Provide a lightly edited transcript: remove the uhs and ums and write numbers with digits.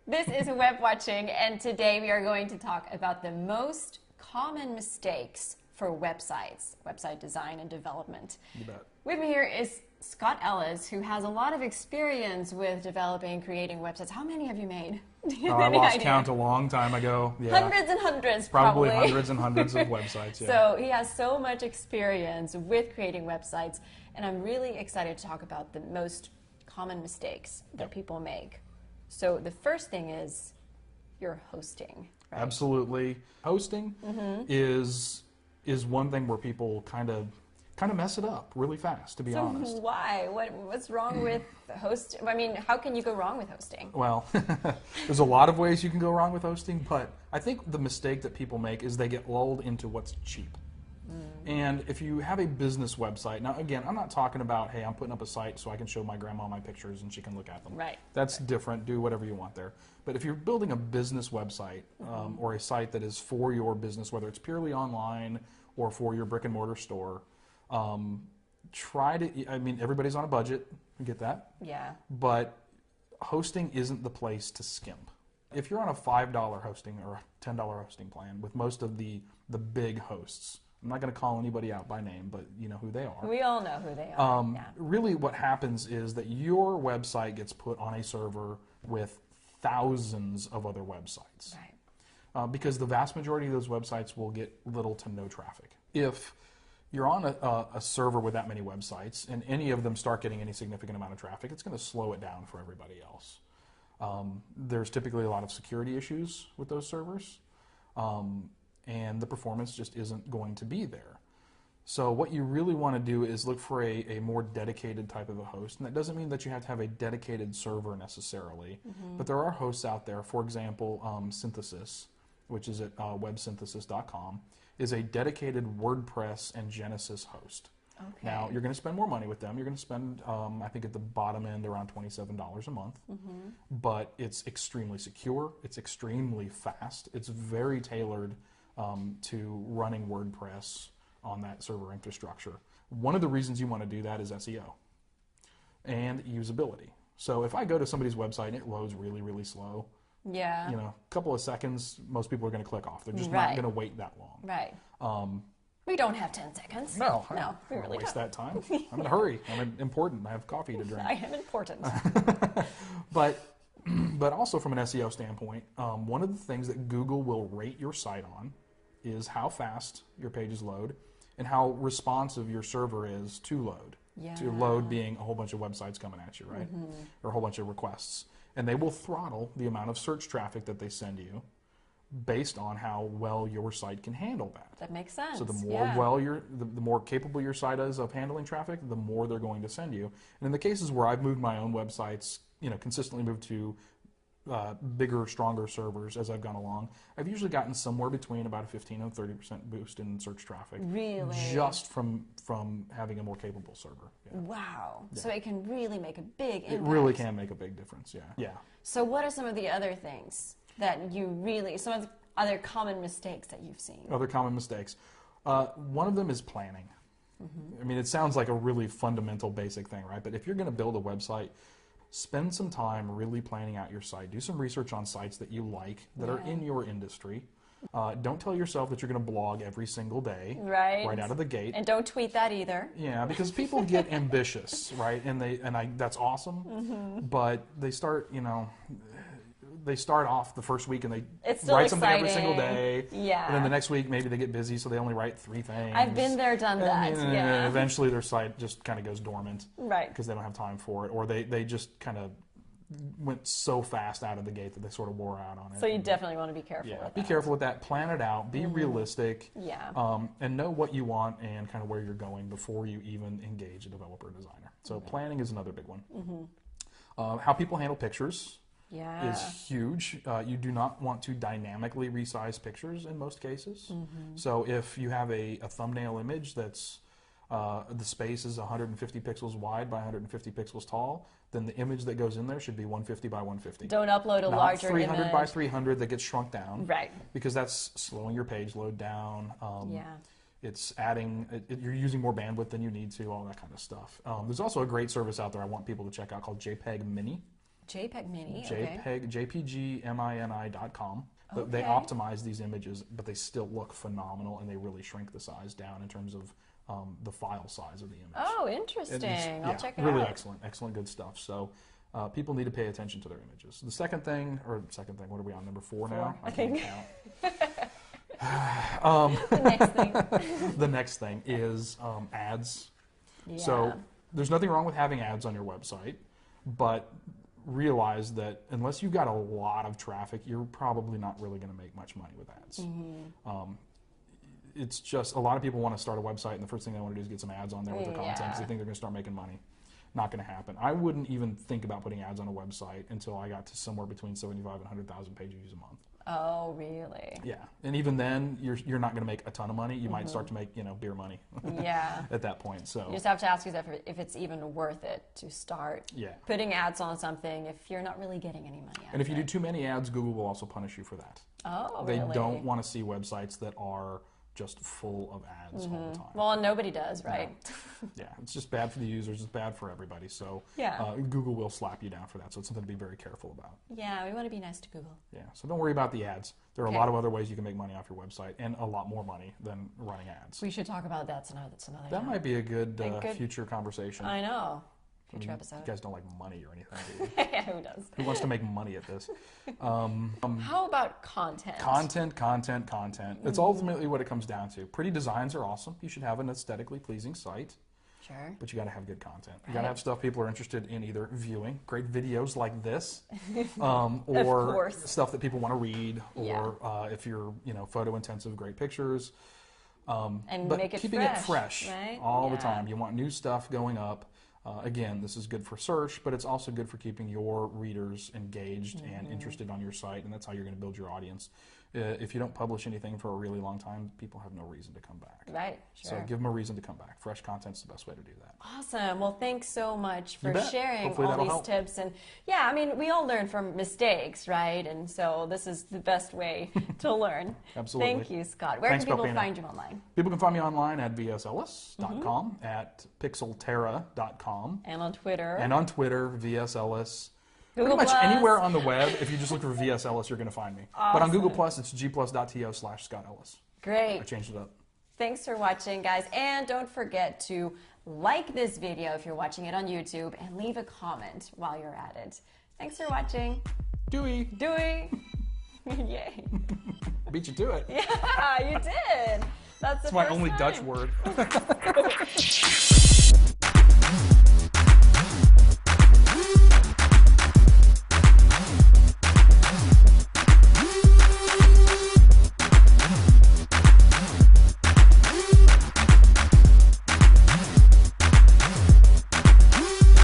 This is Web Watching, and today we are going to talk about the most common mistakes for websites, website design and development. You bet. With me here is Scott Ellis, who has a lot of experience with developing, creating websites. How many have you made? Do you have I any lost idea? count a long time ago. Yeah. Hundreds and hundreds, Probably hundreds and hundreds of websites. Yeah. So he has so much experience with creating websites, and I'm really excited to talk about the most common mistakes that people make. So the first thing is your hosting. Right? Absolutely. Hosting is one thing where people kind of mess it up really fast, to be honest. Why? What's wrong with host? I mean, how can you go wrong with hosting? Well, there's a lot of ways you can go wrong with hosting, but I think the mistake that people make is they get lulled into what's cheap. And if you have a business website, now again, I'm not talking about, hey, I'm putting up a site so I can show my grandma my pictures and she can look at them. Right. That's different. Do whatever you want there. But if you're building a business website or a site that is for your business, whether it's purely online or for your brick and mortar store, I mean, everybody's on a budget. I get that. Yeah. But hosting isn't the place to skimp. If you're on a $5 hosting or a $10 hosting plan with most of the big hosts, I'm not going to call anybody out by name, but you know who they are. We all know who they are. Yeah. Really what happens is that your website gets put on a server with thousands of other websites. Right. Because the vast majority of those websites will get little to no traffic. If you're on a server with that many websites and any of them start getting any significant amount of traffic, it's going to slow it down for everybody else. There's typically a lot of security issues with those servers. And the performance just isn't going to be there. So what you really want to do is look for a more dedicated type of a host. And that doesn't mean that you have to have a dedicated server necessarily, but there are hosts out there. For example, Synthesis, which is at websynthesis.com, is a dedicated WordPress and Genesis host. Okay. Now, you're going to spend more money with them. You're going to spend, I think at the bottom end, around $27 a month. But it's extremely secure. It's extremely fast. It's very tailored to running WordPress on that server infrastructure. One of the reasons you want to do that is SEO and usability. So if I go to somebody's website and it loads really, really slow, Yeah. you know, a couple of seconds, most people are going to click off. They're just not going to wait that long. Right. We don't have 10 seconds. No, we I don't really waste don't. that time. I'm in a hurry. I'm important. I have coffee to drink. I am important. But also from an SEO standpoint, one of the things that Google will rate your site on is how fast your pages load and how responsive your server is to load. Yeah. To load being a whole bunch of websites coming at you, right? Or a whole bunch of requests. And they will throttle the amount of search traffic that they send you based on how well your site can handle that. That makes sense. So the more the more capable your site is of handling traffic, the more they're going to send you. And in the cases where I've moved my own websites, you know, consistently moved to bigger, stronger servers as I've gone along, I've usually gotten somewhere between about a 15 and 30% boost in search traffic. Really? Just from having a more capable server. Yeah. Wow. So it can really make a big impact. It really can make a big difference, yeah. Yeah. So what are some of the other things that some of the other common mistakes that you've seen? Other common mistakes. One of them is planning. I mean, it sounds like a really fundamental, basic thing, right? But if you're going to build a website, spend some time really planning out your site. Do some research on sites that you like, that are in your industry. Don't tell yourself that you're going to blog every single day, right out of the gate. And don't tweet that either. Yeah, because people get ambitious, right? And that's awesome. But they start, you know, they start off the first week and they write something every single day. Yeah. And then the next week maybe they get busy, so they only write 3 things. I've been there, done that. And eventually their site just kind of goes dormant. Right. Because they don't have time for it, or they just kind of went so fast out of the gate that they sort of wore out on it. So you definitely want to be careful with that. Be careful with that. Plan it out. Be realistic. Yeah. And know what you want and kind of where you're going before you even engage a developer or designer. So planning is another big one. How people handle pictures is huge. You do not want to dynamically resize pictures in most cases. So if you have a thumbnail image that's the space is 150 pixels wide by 150 pixels tall, then the image that goes in there should be 150 by 150. Don't upload a larger image. 300 by 300 that gets shrunk down. Right. Because that's slowing your page load down. It's adding, you're using more bandwidth than you need to, all that kind of stuff. There's also a great service out there I want people to check out called JPEG Mini. JPEG Mini, okay. JPGMINI.com. Okay. They optimize these images, but they still look phenomenal, and they really shrink the size down in terms of the file size of the image. Oh, interesting. I'll check it really out. excellent, good stuff. So people need to pay attention to their images. The second thing, what are we on, number 4 now? I think. The next thing. The next thing is ads. Yeah. So there's nothing wrong with having ads on your website, but realize that unless you've got a lot of traffic, you're probably not really going to make much money with ads. It's just a lot of people want to start a website, and the first thing they want to do is get some ads on there with their content because they think they're going to start making money. Not going to happen. I wouldn't even think about putting ads on a website until I got to somewhere between 75 and 100,000 page views a month. Oh, really? Yeah, and even then, you're not going to make a ton of money. You might start to make beer money. Yeah. At that point, so you just have to ask yourself if it's even worth it to start putting ads on something if you're not really getting any money out of it. And if you do too many ads, Google will also punish you for that. Oh, they really? don't want to see websites that are just full of ads all the time. Well, nobody does, right? Yeah, it's just bad for the users. It's bad for everybody. So Google will slap you down for that. So it's something to be very careful about. Yeah, we want to be nice to Google. Yeah, so don't worry about the ads. There are a lot of other ways you can make money off your website, and a lot more money than running ads. We should talk about that. That's another. That might be a good future conversation. I know. Future episode. You guys don't like money or anything, do you? Yeah, who does? Who wants to make money at this? How about content? Content. It's ultimately what it comes down to. Pretty designs are awesome. You should have an aesthetically pleasing site. Sure. But you got to have good content. You got to have stuff people are interested in either viewing, great videos like this, or stuff that people want to read, or if you're photo intensive, great pictures. And but make it keeping it fresh right? all the time. You want new stuff going up. Again, this is good for search, but it's also good for keeping your readers engaged and interested on your site, and that's how you're going to build your audience. If you don't publish anything for a really long time, people have no reason to come back. Right, sure. So give them a reason to come back. Fresh content's the best way to do that. Awesome. Well, thanks so much for sharing Hopefully all these help. tips. And yeah, I mean, we all learn from mistakes, right? And so this is the best way to learn. Absolutely. Thank you, Scott. Where can people find you online? People can find me online at vsellis.com, at pixelterra.com. And on Twitter. And on Twitter, vsellis. Google Pretty much Plus. anywhere on the web, if you just look for VS Ellis, you're going to find me. Awesome. But on Google Plus, it's gplus.to/Scott Ellis. Great. I changed it up. Thanks for watching, guys. And don't forget to like this video if you're watching it on YouTube and leave a comment while you're at it. Thanks for watching. Dewey. Yay. Beat you to it. Yeah, you did. That's my only Dutch word.